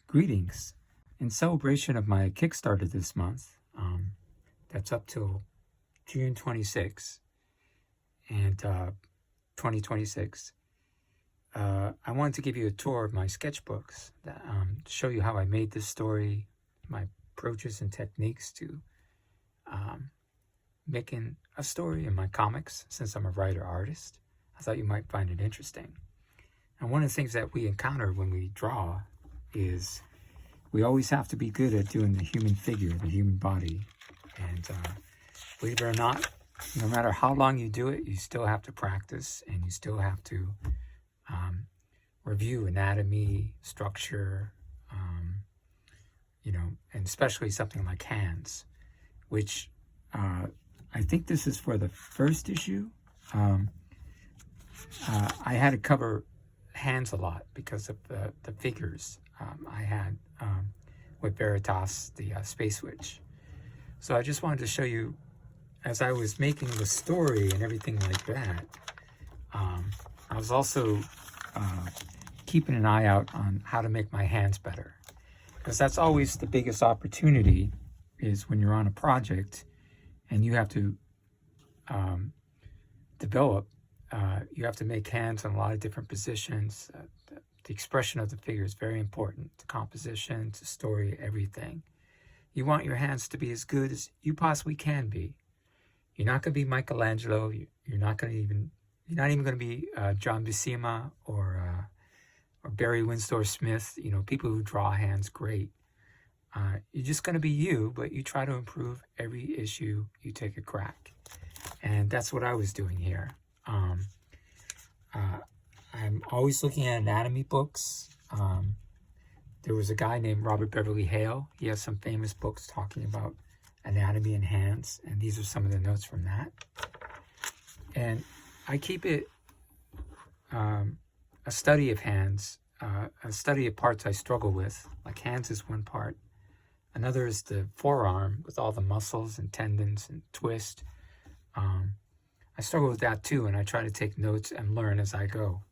Greetings. In celebration of my Kickstarter this month, that's up till June 26 and 2026, I wanted to give you a tour of my sketchbooks that show you how I made this story, my approaches and techniques to making a story in my comics, since I'm a writer-artist. I thought you might find it interesting. And one of the things that we encounter when we draw is we always have to be good at doing the human figure, the human body. And believe it or not, no matter how long you do it, you still have to practice, and you still have to review anatomy, structure, and especially something like hands, which I think this is for the first issue. I had to cover hands a lot because of the figures I had with Veritas, the Space Witch. So I just wanted to show you, as I was making the story and everything like that, I was also keeping an eye out on how to make my hands better. Because that's always the biggest opportunity, is when you're on a project and you have to develop, you have to make hands in a lot of different positions. The expression of the figure is very important. The composition, the story, everything. You want your hands to be as good as you possibly can be. You're not going to be Michelangelo. You're not even going to be John Buscema or Barry Windsor Smith. People who draw hands great. You're just going to be you, but you try to improve every issue you take a crack. And that's what I was doing here. I'm always looking at anatomy books. There was a guy named Robert Beverly Hale. He has some famous books talking about anatomy and hands, and these are some of the notes from that. And I keep it a study of hands, a study of parts I struggle with. Like hands is one part. Another is the forearm with all the muscles and tendons and twist. I struggle with that too, and I try to take notes and learn as I go.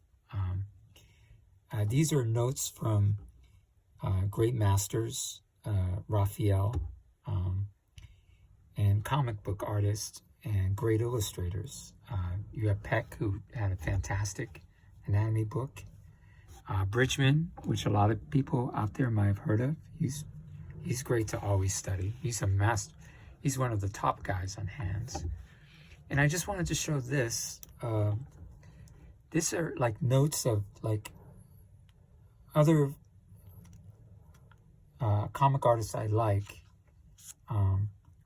These are notes from great masters, Raphael, and comic book artists and great illustrators. You have Peck, who had a fantastic anatomy book. Bridgman, which a lot of people out there might have heard of. He's great to always study. He's a master. He's one of the top guys on hands. And I just wanted to show this. These are like notes of like other comic artists I like,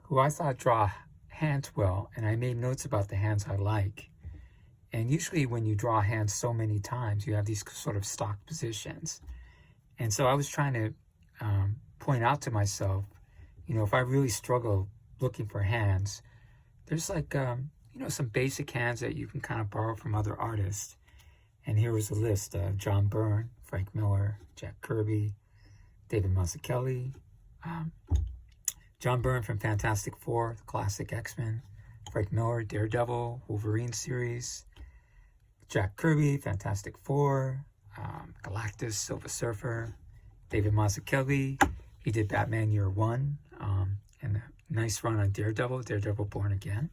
who I thought draw hands well, and I made notes about the hands I like. And usually when you draw hands so many times, you have these sort of stock positions. And so I was trying to point out to myself, if I really struggle looking for hands, there's like, some basic hands that you can kind of borrow from other artists. And here was a list: John Byrne, Frank Miller, Jack Kirby, David Mazzucchelli, John Byrne from Fantastic Four, the classic X-Men, Frank Miller, Daredevil, Wolverine series, Jack Kirby, Fantastic Four, Galactus, Silver Surfer, David Mazzucchelli, he did Batman Year One, and a nice run on Daredevil, Daredevil Born Again.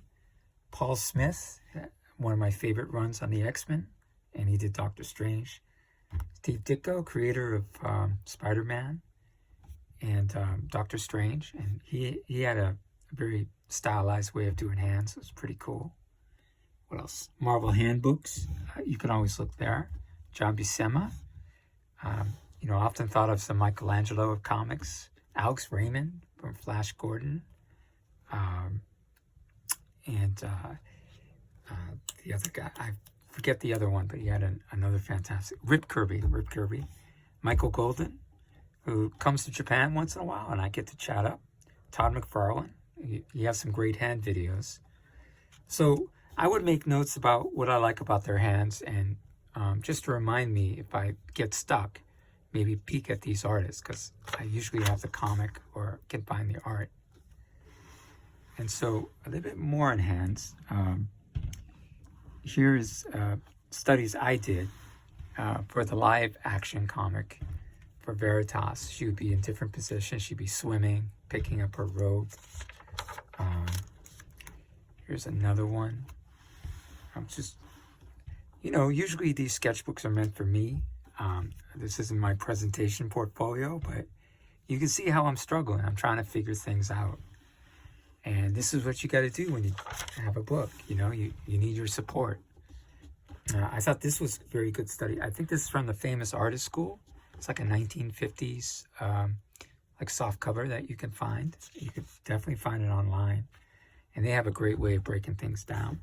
Paul Smith, one of my favorite runs on the X-Men, and he did Doctor Strange. Steve Ditko, creator of Spider-Man and Doctor Strange, and he had a very stylized way of doing hands. It was pretty cool. What else? Marvel Handbooks, you can always look there. John Buscema, often thought of as the Michelangelo of comics. Alex Raymond from Flash Gordon, and the other guy, I forget the other one, but he had another fantastic, Rip Kirby, Michael Golden, who comes to Japan once in a while, and I get to chat up. Todd McFarlane, he has some great hand videos. So I would make notes about what I like about their hands, and just to remind me if I get stuck, maybe peek at these artists, because I usually have the comic or can find the art. And so a little bit more on hands. Here is studies I did for the live action comic for Veritas. She would be in different positions. She'd be swimming, picking up her rope. Here's another one. I'm just, you know, usually these sketchbooks are meant for me. This isn't my presentation portfolio, but you can see how I'm struggling. I'm trying to figure things out. And this is what you got to do when you have a book. You know, you need your support. I thought this was a very good study. I think this is from the famous artist school. It's like a 1950s like soft cover that you can find. You can definitely find it online. And they have a great way of breaking things down.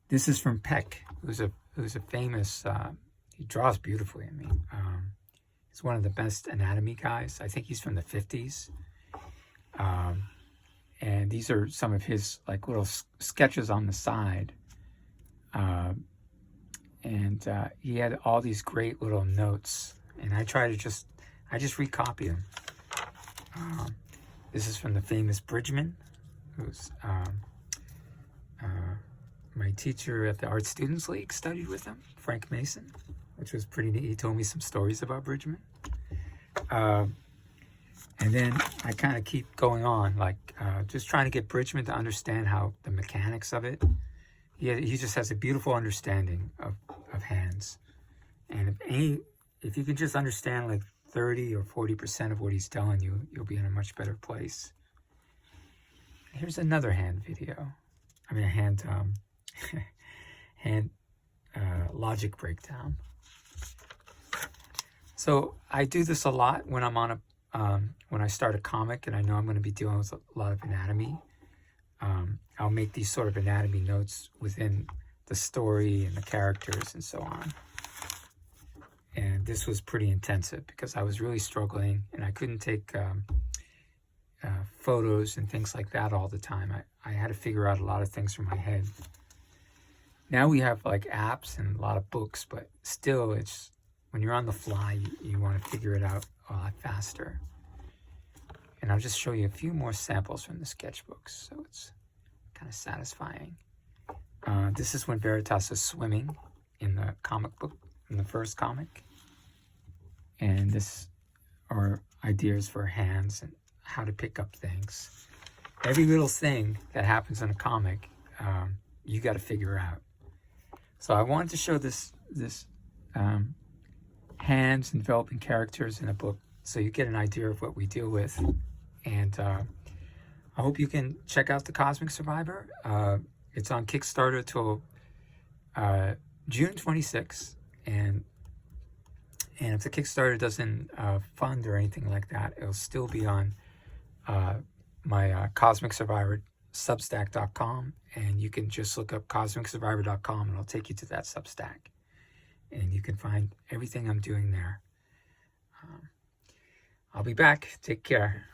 This is from Peck, who's a famous, he draws beautifully. I mean, he's one of the best anatomy guys. I think he's from the 50s. And these are some of his like little sketches on the side. He had all these great little notes, and I just recopy them. This is from the famous Bridgman, who's my teacher at the Art Students League studied with him, Frank Mason, which was pretty neat. He told me some stories about Bridgman. And then I kind of keep going on, like just trying to get Bridgman to understand how the mechanics of it. He just has a beautiful understanding of hands. And if you can just understand like 30 or 40% of what he's telling you, you'll be in a much better place. Here's another hand video. I mean, a hand logic breakdown. So I do this a lot when I'm on when I start a comic and I know I'm going to be dealing with a lot of anatomy. I'll make these sort of anatomy notes within the story and the characters and so on. And this was pretty intensive because I was really struggling and I couldn't take photos and things like that all the time. I had to figure out a lot of things from my head. Now we have like apps and a lot of books, but still it's when you're on the fly, you want to figure it out a lot faster. And I'll just show you a few more samples from the sketchbooks, so it's kind of satisfying. This is when Veritas is swimming in the comic book, in the first comic. And this are ideas for hands and how to pick up things. Every little thing that happens in a comic, you got to figure out. So I wanted to show this hands and developing characters in a book so you get an idea of what we deal with. And I hope you can check out The Cosmic Survivor. It's on Kickstarter till June 26th. And if the Kickstarter doesn't fund or anything like that, it'll still be on my Cosmic Survivor Substack.com. And you can just look up CosmicSurvivor.com and it'll take you to that Substack. And you can find everything I'm doing there. I'll be back. Take care.